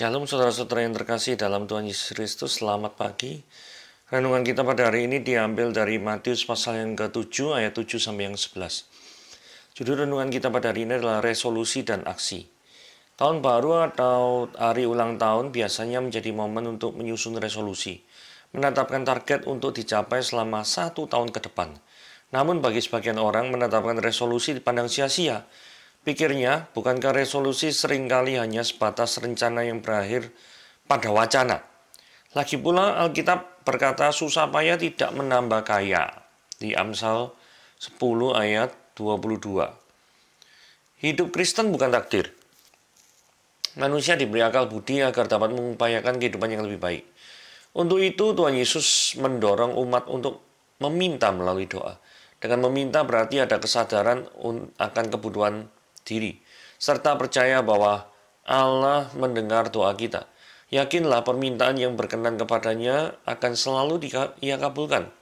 Shalom saudara-saudara yang terkasih dalam Tuhan Yesus Kristus, selamat pagi. Renungan kita pada hari ini diambil dari Matius pasal yang ke-7 ayat 7 sampai yang 11. Judul renungan kita pada hari ini adalah resolusi dan aksi. Tahun baru atau hari ulang tahun biasanya menjadi momen untuk menyusun resolusi, menetapkan target untuk dicapai selama 1 tahun ke depan. Namun bagi sebagian orang menetapkan resolusi dipandang sia-sia. Pikirnya, bukankah resolusi seringkali hanya sebatas rencana yang berakhir pada wacana? Lagi pula Alkitab berkata susah payah tidak menambah kaya. Di Amsal 10 ayat 22. Hidup Kristen bukan takdir. Manusia diberi akal budi agar dapat mengupayakan kehidupan yang lebih baik. Untuk itu Tuhan Yesus mendorong umat untuk meminta melalui doa. Dengan meminta berarti ada kesadaran akan kebutuhan diri, serta percaya bahwa Allah mendengar doa kita. Yakinlah permintaan yang berkenan kepadanya akan selalu Ia kabulkan.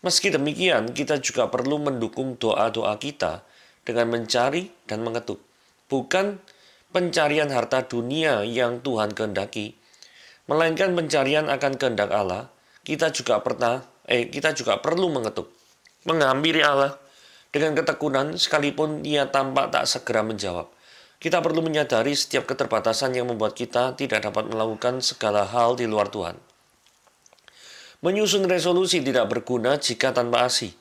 Meski demikian, kita juga perlu mendukung doa-doa kita dengan mencari dan mengetuk. Bukan pencarian harta dunia yang Tuhan kehendaki, melainkan pencarian akan kehendak Allah. Kita juga perlu mengetuk, menghampiri Allah dengan ketekunan sekalipun Ia tampak tak segera menjawab. Kita perlu menyadari setiap keterbatasan yang membuat kita tidak dapat melakukan segala hal di luar Tuhan. Menyusun resolusi tidak berguna jika tanpa aksi.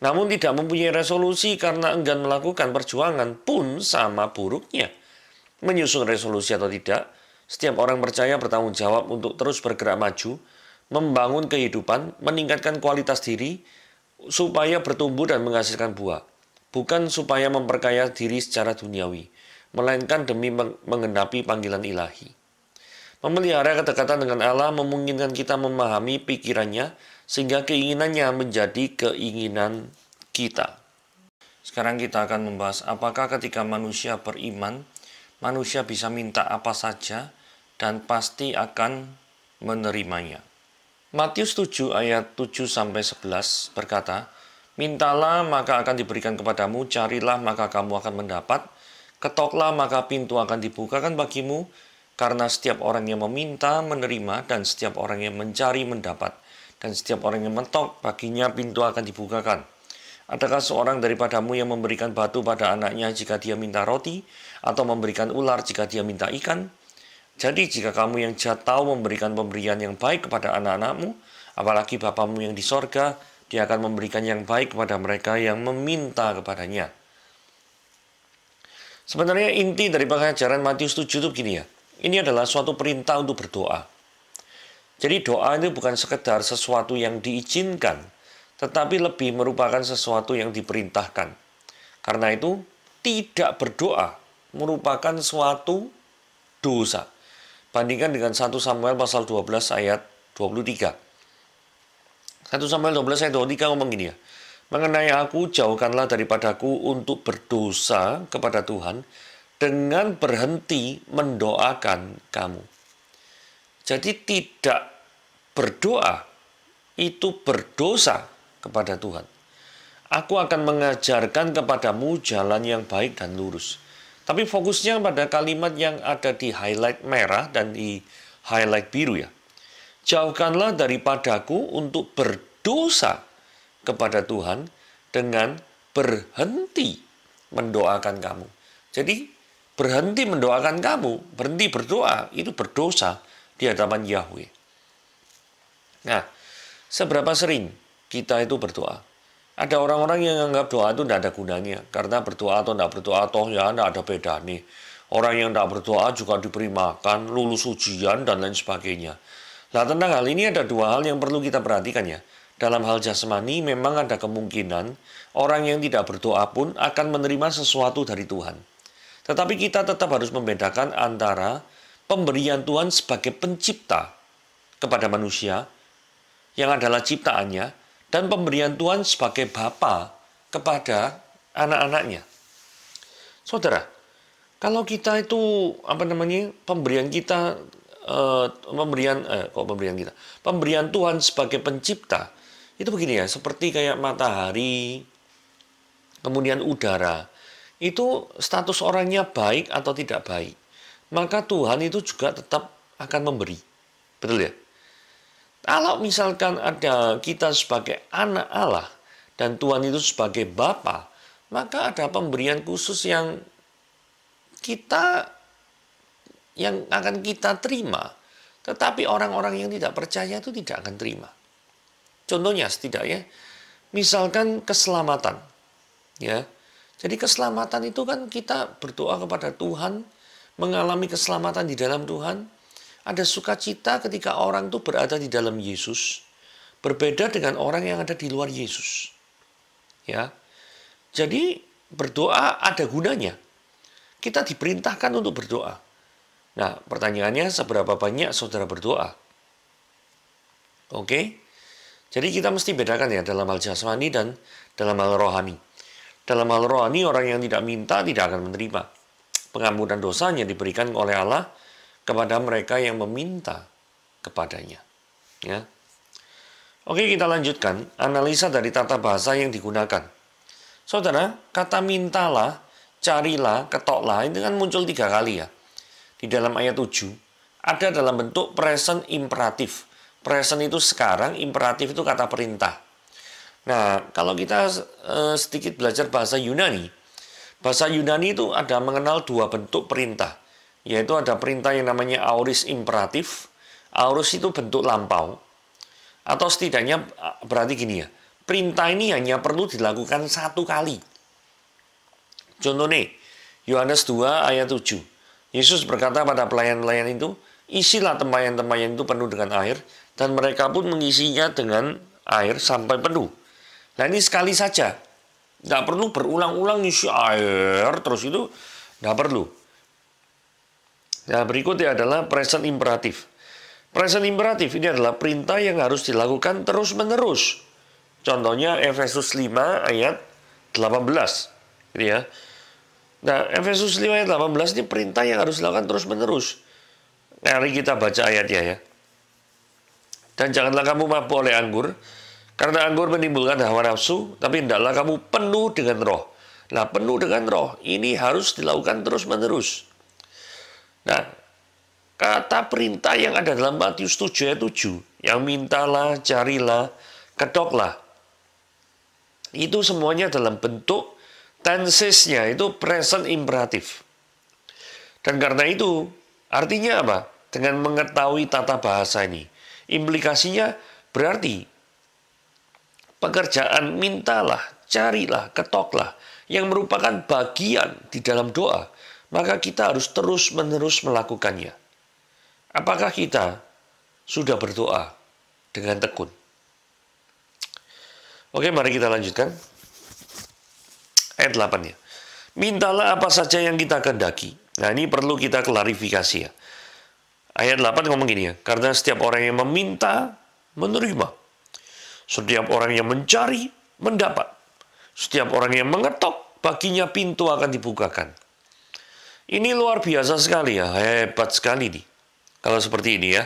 Namun tidak mempunyai resolusi karena enggan melakukan perjuangan pun sama buruknya. Menyusun resolusi atau tidak, setiap orang percaya bertanggung jawab untuk terus bergerak maju, membangun kehidupan, meningkatkan kualitas diri, supaya bertumbuh dan menghasilkan buah, bukan supaya memperkaya diri secara duniawi, melainkan demi menggenapi panggilan ilahi. Memelihara kedekatan dengan Allah memungkinkan kita memahami pikirannya, sehingga keinginannya menjadi keinginan kita. Sekarang kita akan membahas apakah ketika manusia beriman, manusia bisa minta apa saja dan pasti akan menerimanya. Matius 7 ayat 7-11 berkata, "Mintalah maka akan diberikan kepadamu, carilah maka kamu akan mendapat, ketoklah maka pintu akan dibukakan bagimu, karena setiap orang yang meminta menerima, dan setiap orang yang mencari mendapat, dan setiap orang yang mengetok baginya pintu akan dibukakan. Adakah seorang daripadamu yang memberikan batu pada anaknya jika dia minta roti, atau memberikan ular jika dia minta ikan? Jadi jika kamu yang jahat tahu memberikan pemberian yang baik kepada anak-anakmu, apalagi Bapamu yang di sorga, Dia akan memberikan yang baik kepada mereka yang meminta kepadanya." Sebenarnya inti dari pengajaran Matius 7 itu begini ya. Ini adalah suatu perintah untuk berdoa. Jadi doa itu bukan sekedar sesuatu yang diizinkan, tetapi lebih merupakan sesuatu yang diperintahkan. Karena itu, tidak berdoa merupakan suatu dosa. Bandingkan dengan 1 Samuel pasal 12 ayat 23. 1 Samuel 12 ayat 23 ngomong gini ya. "Mengenai aku, jauhkanlah daripadaku untuk berdosa kepada Tuhan dengan berhenti mendoakan kamu." Jadi tidak berdoa itu berdosa kepada Tuhan. "Aku akan mengajarkan kepadamu jalan yang baik dan lurus." Tapi fokusnya pada kalimat yang ada di highlight merah dan di highlight biru ya. "Jauhkanlah daripadaku untuk berdosa kepada Tuhan dengan berhenti mendoakan kamu." Jadi berhenti mendoakan kamu, berhenti berdoa, itu berdosa di hadapan Yahweh. Nah, seberapa sering kita itu berdoa? Ada orang-orang yang menganggap doa itu tidak ada gunanya. Karena berdoa atau tidak berdoa, toh ya tidak ada beda nih. Orang yang tidak berdoa juga diberi makan, lulus ujian, dan lain sebagainya. Nah, tentang hal ini ada dua hal yang perlu kita perhatikan ya. Dalam hal jasmani memang ada kemungkinan orang yang tidak berdoa pun akan menerima sesuatu dari Tuhan. Tetapi kita tetap harus membedakan antara pemberian Tuhan sebagai pencipta kepada manusia, yang adalah ciptaannya, dan pemberian Tuhan sebagai Bapa kepada anak-anaknya. Saudara, kalau kita itu pemberian Tuhan sebagai pencipta itu begini ya, seperti kayak matahari, kemudian udara. Itu status orangnya baik atau tidak baik. maka Tuhan itu juga tetap akan memberi. Betul ya? Kalau misalkan ada kita sebagai anak Allah dan Tuhan itu sebagai Bapa, maka ada pemberian khusus yang akan kita terima. Tetapi orang-orang yang tidak percaya itu tidak akan terima. Contohnya setidaknya, misalkan keselamatan. Ya. Jadi keselamatan itu kan kita berdoa kepada Tuhan, mengalami keselamatan di dalam Tuhan. Ada sukacita ketika orang itu berada di dalam Yesus, berbeda dengan orang yang ada di luar Yesus. Ya. Jadi berdoa ada gunanya. Kita diperintahkan untuk berdoa. Nah, pertanyaannya seberapa banyak saudara berdoa? Oke? Jadi kita mesti bedakan ya dalam hal jasmani dan dalam hal rohani. Dalam hal rohani, orang yang tidak minta tidak akan menerima. Pengampunan dosanya diberikan oleh Allah kepada mereka yang meminta kepadanya. Ya. Oke, kita lanjutkan analisa dari tata bahasa yang digunakan. Saudara, kata mintalah, carilah, ketoklah, itu kan muncul 3 kali ya. Di dalam ayat 7, ada dalam bentuk present imperatif. Present itu sekarang, imperatif itu kata perintah. Nah, kalau kita sedikit belajar bahasa Yunani itu ada mengenal 2 bentuk perintah. Yaitu ada perintah yang namanya aorist imperatif. Aorist itu bentuk lampau. Atau setidaknya berarti gini ya, perintah ini hanya perlu dilakukan 1 kali. Contohnya, Yohanes 2 ayat 7. Yesus berkata pada pelayan-pelayan itu, isilah tempayan-tempayan itu penuh dengan air, dan mereka pun mengisinya dengan air sampai penuh. Nah ini sekali saja. Tidak perlu berulang-ulang isi air, terus itu tidak perlu. Nah berikutnya adalah present imperatif. Present imperatif ini adalah perintah yang harus dilakukan terus-menerus. Contohnya Efesus 5 ayat 18. Gitu ya. Nah, Efesus 5 ayat 18 ini perintah yang harus dilakukan terus-menerus. Mari kita baca ayatnya ya. Dan janganlah kamu mabuk oleh anggur, karena anggur menimbulkan hawa nafsu, tapi hendaklah kamu penuh dengan roh. Nah, penuh dengan roh, ini harus dilakukan terus-menerus. Nah, kata perintah yang ada dalam Matius 7 ayat 7, yang mintalah, carilah, ketoklah, itu semuanya dalam bentuk tensesnya itu present imperatif. Dan karena itu, artinya apa? Dengan mengetahui tata bahasa ini, implikasinya berarti pekerjaan mintalah, carilah, ketoklah, yang merupakan bagian di dalam doa, maka kita harus terus-menerus melakukannya. Apakah kita sudah berdoa dengan tekun? Oke, mari kita lanjutkan. Ayat 8 ya. Mintalah apa saja yang kita kehendaki. Nah ini perlu kita klarifikasi ya. Ayat 8 ngomong gini ya. Karena setiap orang yang meminta, menerima. Setiap orang yang mencari, mendapat. Setiap orang yang mengetok, baginya pintu akan dibukakan. Ini luar biasa sekali ya. Hebat sekali nih. Kalau seperti ini ya.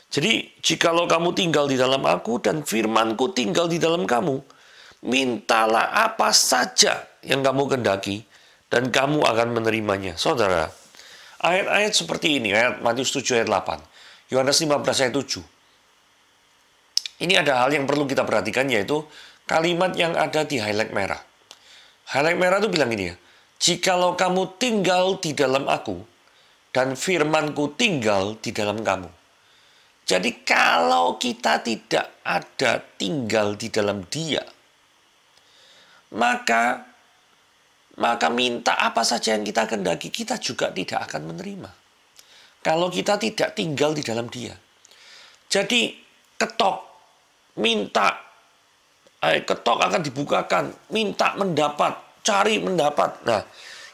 Jadi, jikalau kamu tinggal di dalam aku dan firmanku tinggal di dalam kamu, mintalah apa saja yang kamu kehendaki, dan kamu akan menerimanya. Saudara, ayat-ayat seperti ini, ayat Matius 7 ayat 8, Yohanes 15 ayat 7. Ini ada hal yang perlu kita perhatikan, yaitu kalimat yang ada di highlight merah. Highlight merah itu bilang gini ya, jikalau kamu tinggal di dalam aku, dan firmanku tinggal di dalam kamu. Jadi kalau kita tidak ada tinggal di dalam dia, maka minta apa saja yang kita kehendaki, kita juga tidak akan menerima. Kalau kita tidak tinggal di dalam dia. Jadi ketok, minta, ketok akan dibukakan, minta mendapat, cari mendapat. Nah,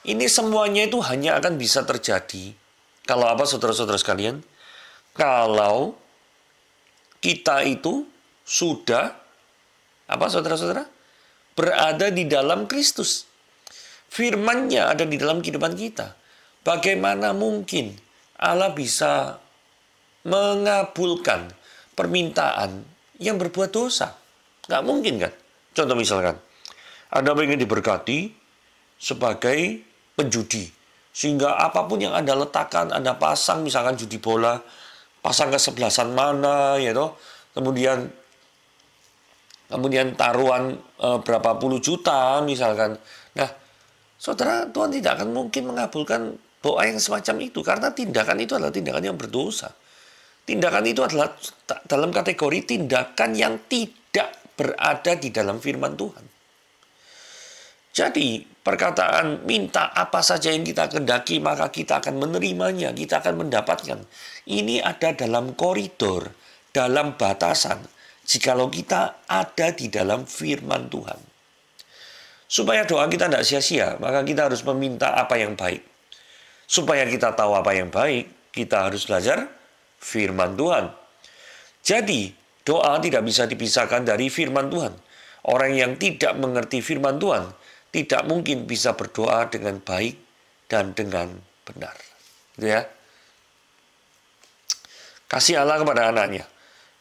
ini semuanya itu hanya akan bisa terjadi. Kalau apa saudara-saudara sekalian? Kalau kita itu sudah, apa saudara-saudara? Berada di dalam Kristus. Firman-Nya ada di dalam kehidupan kita. Bagaimana mungkin Allah bisa mengabulkan permintaan yang berbuat dosa? Nggak mungkin kan? Contoh misalkan, Anda ingin diberkati sebagai penjudi. Sehingga apapun yang Anda letakkan, Anda pasang, misalkan judi bola, pasang kesebelasan mana, ya toh. Kemudian taruhan berapa puluh juta, misalkan. Nah, saudara, Tuhan tidak akan mungkin mengabulkan doa yang semacam itu, karena tindakan itu adalah tindakan yang berdosa. Tindakan itu adalah dalam kategori tindakan yang tidak berada di dalam firman Tuhan. Jadi, perkataan minta apa saja yang kita kehendaki, maka kita akan menerimanya, kita akan mendapatkan. Ini ada dalam koridor, dalam batasan, jikalau kita ada di dalam firman Tuhan. Supaya doa kita tidak sia-sia, maka kita harus meminta apa yang baik. Supaya kita tahu apa yang baik, kita harus belajar firman Tuhan. Jadi, doa tidak bisa dipisahkan dari firman Tuhan. Orang yang tidak mengerti firman Tuhan, tidak mungkin bisa berdoa dengan baik dan dengan benar. Gitu ya. Kasih Allah kepada anaknya.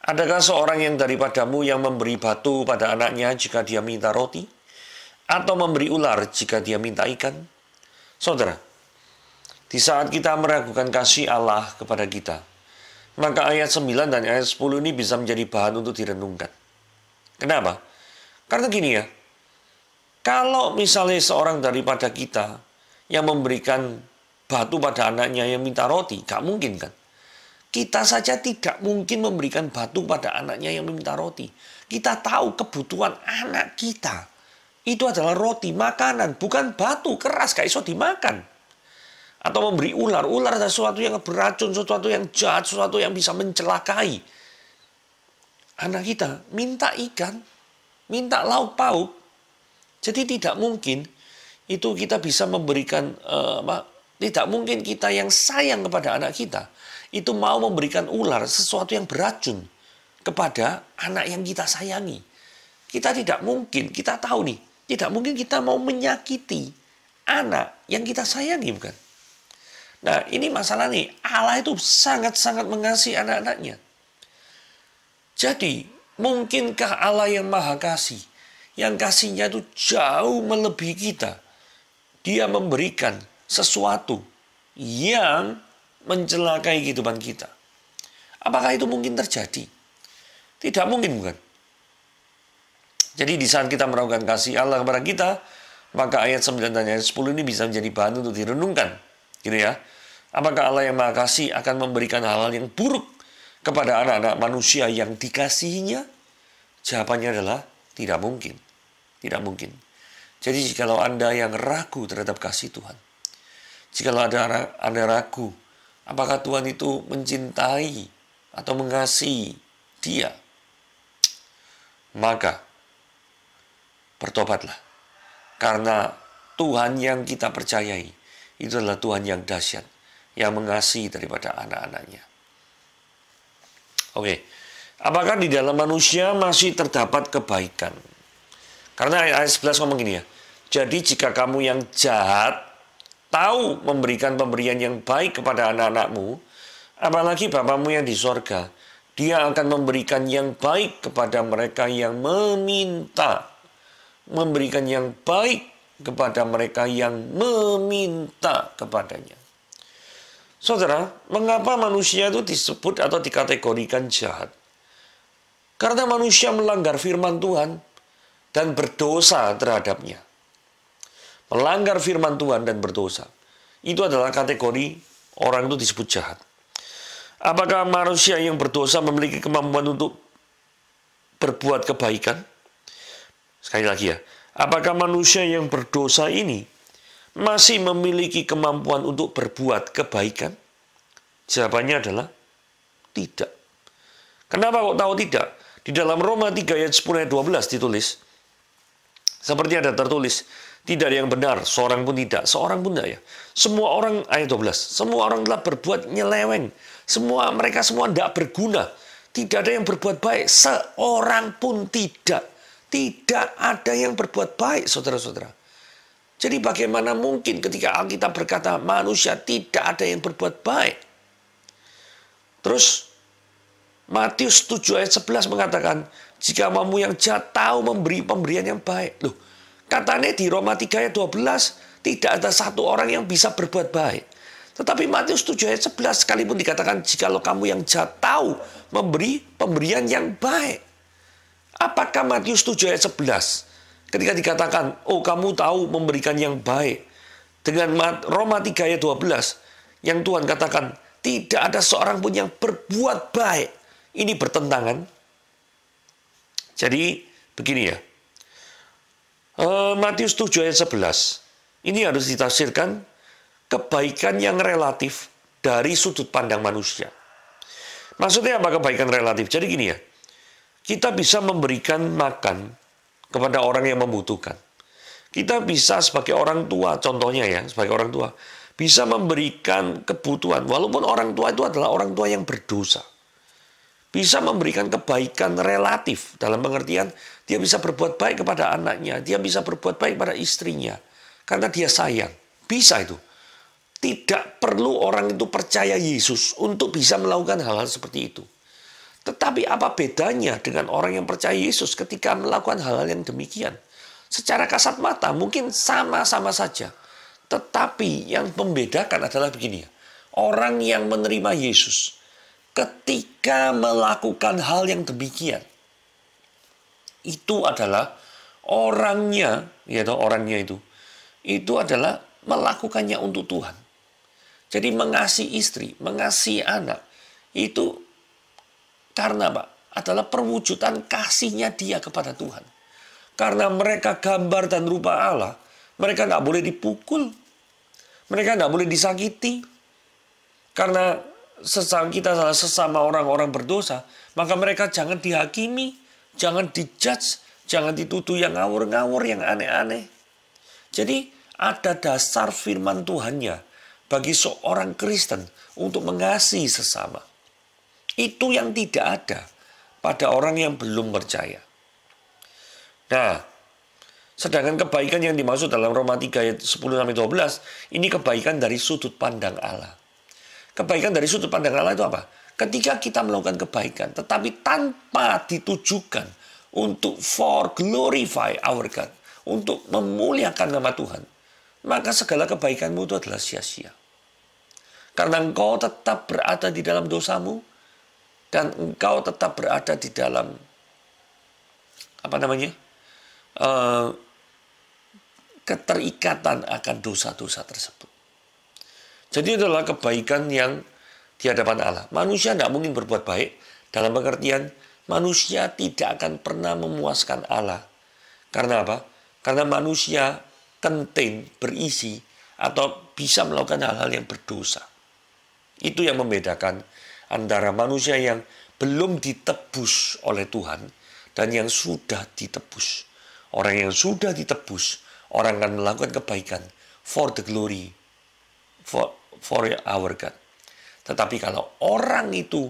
Adakah seorang yang daripadamu yang memberi batu pada anaknya jika dia minta roti? Atau memberi ular jika dia minta ikan? Saudara, di saat kita meragukan kasih Allah kepada kita, maka ayat 9 dan ayat 10 ini bisa menjadi bahan untuk direnungkan. Kenapa? Karena gini ya, kalau misalnya seorang daripada kita yang memberikan batu pada anaknya yang minta roti, gak mungkin kan? Kita saja tidak mungkin memberikan batu pada anaknya yang meminta roti. Kita tahu kebutuhan anak kita. Itu adalah roti, makanan, bukan batu, keras, gak iso dimakan. Atau memberi ular. Ular adalah sesuatu yang beracun, sesuatu yang jahat, sesuatu yang bisa mencelakai. Anak kita minta ikan, minta lauk pauk. Jadi tidak mungkin itu kita bisa memberikan, tidak mungkin kita yang sayang kepada anak kita, itu mau memberikan ular, sesuatu yang beracun kepada anak yang kita sayangi. Kita tidak mungkin, kita tahu nih, tidak mungkin kita mau menyakiti anak yang kita sayangi, bukan? Nah, ini masalah nih, Allah itu sangat-sangat mengasihi anak-anaknya. Jadi, mungkinkah Allah yang maha kasih, yang kasihnya itu jauh melebihi kita, dia memberikan sesuatu yang mencelakai kehidupan kita? Apakah itu mungkin terjadi? Tidak mungkin, bukan? Jadi di saat kita meragukan kasih Allah kepada kita, maka ayat 9 dan ayat 10 ini bisa menjadi bahan untuk direnungkan. Gitu ya. Apakah Allah yang maha kasih akan memberikan hal-hal yang buruk kepada anak-anak manusia yang dikasihinya? Jawabannya adalah tidak mungkin. Tidak mungkin. Jadi jikalau Anda yang ragu terhadap kasih Tuhan, jikalau Anda ragu, apakah Tuhan itu mencintai atau mengasihi dia, maka bertobatlah. Karena Tuhan yang kita percayai, itu adalah Tuhan yang dahsyat, yang mengasihi daripada anak-anaknya. Oke, apakah di dalam manusia masih terdapat kebaikan? Karena ayat 11 ngomong gini ya, jadi jika kamu yang jahat tahu memberikan pemberian yang baik kepada anak-anakmu, apalagi Bapamu yang di sorga, dia akan memberikan yang baik kepada mereka yang meminta. Memberikan yang baik kepada mereka yang meminta kepadanya. Saudara, mengapa manusia itu disebut atau dikategorikan jahat? Karena manusia melanggar firman Tuhan dan berdosa terhadapnya. Melanggar firman Tuhan dan berdosa. Itu adalah kategori orang itu disebut jahat. Apakah manusia yang berdosa memiliki kemampuan untuk berbuat kebaikan? Sekali lagi ya. Apakah manusia yang berdosa ini masih memiliki kemampuan untuk berbuat kebaikan? Jawabannya adalah tidak. Kenapa kok tahu tidak? Di dalam Roma 3 ayat 10 ayat 12 ditulis, seperti ada tertulis, tidak ada yang benar, seorang pun tidak, seorang pun tidak ya. Semua orang, ayat 12, semua orang telah berbuat nyeleweng. Mereka semua tidak berguna. Tidak ada yang berbuat baik, seorang pun tidak. Tidak ada yang berbuat baik, saudara-saudara. Jadi bagaimana mungkin ketika Alkitab berkata manusia tidak ada yang berbuat baik? Terus Matius 7 ayat 11 mengatakan, jika kamu yang jahat tahu memberi pemberian yang baik. Loh, katanya di Roma 3 ayat 12, Tidak ada satu orang yang bisa berbuat baik. Tetapi Matius 7 ayat 11 sekalipun dikatakan jikalau kamu yang jahat tahu memberi pemberian yang baik. Apakah Matius 7 ayat 11 ketika dikatakan, oh kamu tahu memberikan yang baik. Dengan Roma 3 ayat 12 yang Tuhan katakan, tidak ada seorang pun yang berbuat baik. Ini bertentangan. Jadi begini ya. Matius 7 ayat 11. Ini harus ditafsirkan kebaikan yang relatif dari sudut pandang manusia. Maksudnya apa kebaikan relatif? Jadi gini ya. Kita bisa memberikan makan kepada orang yang membutuhkan. Kita bisa sebagai orang tua, contohnya ya, sebagai orang tua, bisa memberikan kebutuhan, walaupun orang tua itu adalah orang tua yang berdosa. Bisa memberikan kebaikan relatif, dalam pengertian, dia bisa berbuat baik kepada anaknya, dia bisa berbuat baik pada istrinya, karena dia sayang. Bisa itu. Tidak perlu orang itu percaya Yesus untuk bisa melakukan hal-hal seperti itu. Tetapi apa bedanya dengan orang yang percaya Yesus ketika melakukan hal-hal yang demikian? Secara kasat mata mungkin sama-sama saja. Tetapi yang membedakan adalah begini ya. Orang yang menerima Yesus ketika melakukan hal yang demikian, itu adalah orangnya, yaitu orangnya itu adalah melakukannya untuk Tuhan. Jadi mengasihi istri, mengasihi anak, itu karena apa? Adalah perwujudan kasihnya dia kepada Tuhan. Karena mereka gambar dan rupa Allah, mereka nggak boleh dipukul, mereka nggak boleh disakiti. Karena sesama orang-orang berdosa, maka mereka jangan dihakimi, jangan dijudge, jangan dituduh yang ngawur-ngawur, yang aneh-aneh. Jadi ada dasar firman Tuhannya bagi seorang Kristen untuk mengasihi sesama. Itu yang tidak ada pada orang yang belum percaya. Nah, sedangkan kebaikan yang dimaksud dalam Roma 3 ayat 10-12, ini kebaikan dari sudut pandang Allah. Kebaikan dari sudut pandang Allah itu apa? Ketika kita melakukan kebaikan, tetapi tanpa ditujukan untuk for glorify our God, untuk memuliakan nama Tuhan, maka segala kebaikanmu itu adalah sia-sia. Karena engkau tetap berada di dalam dosamu, dan engkau tetap berada di dalam keterikatan akan dosa-dosa tersebut. Jadi itulah kebaikan yang di hadapan Allah. Manusia tidak mungkin berbuat baik dalam pengertian manusia tidak akan pernah memuaskan Allah. Karena apa? Karena manusia contain, berisi, atau bisa melakukan hal-hal yang berdosa. Itu yang membedakan antara manusia yang belum ditebus oleh Tuhan dan yang sudah ditebus. Orang yang sudah ditebus, orang akan melakukan kebaikan for the glory, for our God. Tetapi kalau orang itu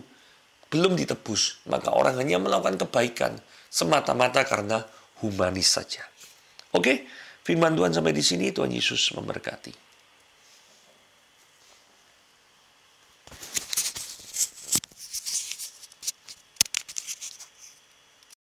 belum ditebus, maka orang hanya melakukan kebaikan semata-mata karena humanis saja. Oke, firman Tuhan sampai di sini. Tuhan Yesus memberkati.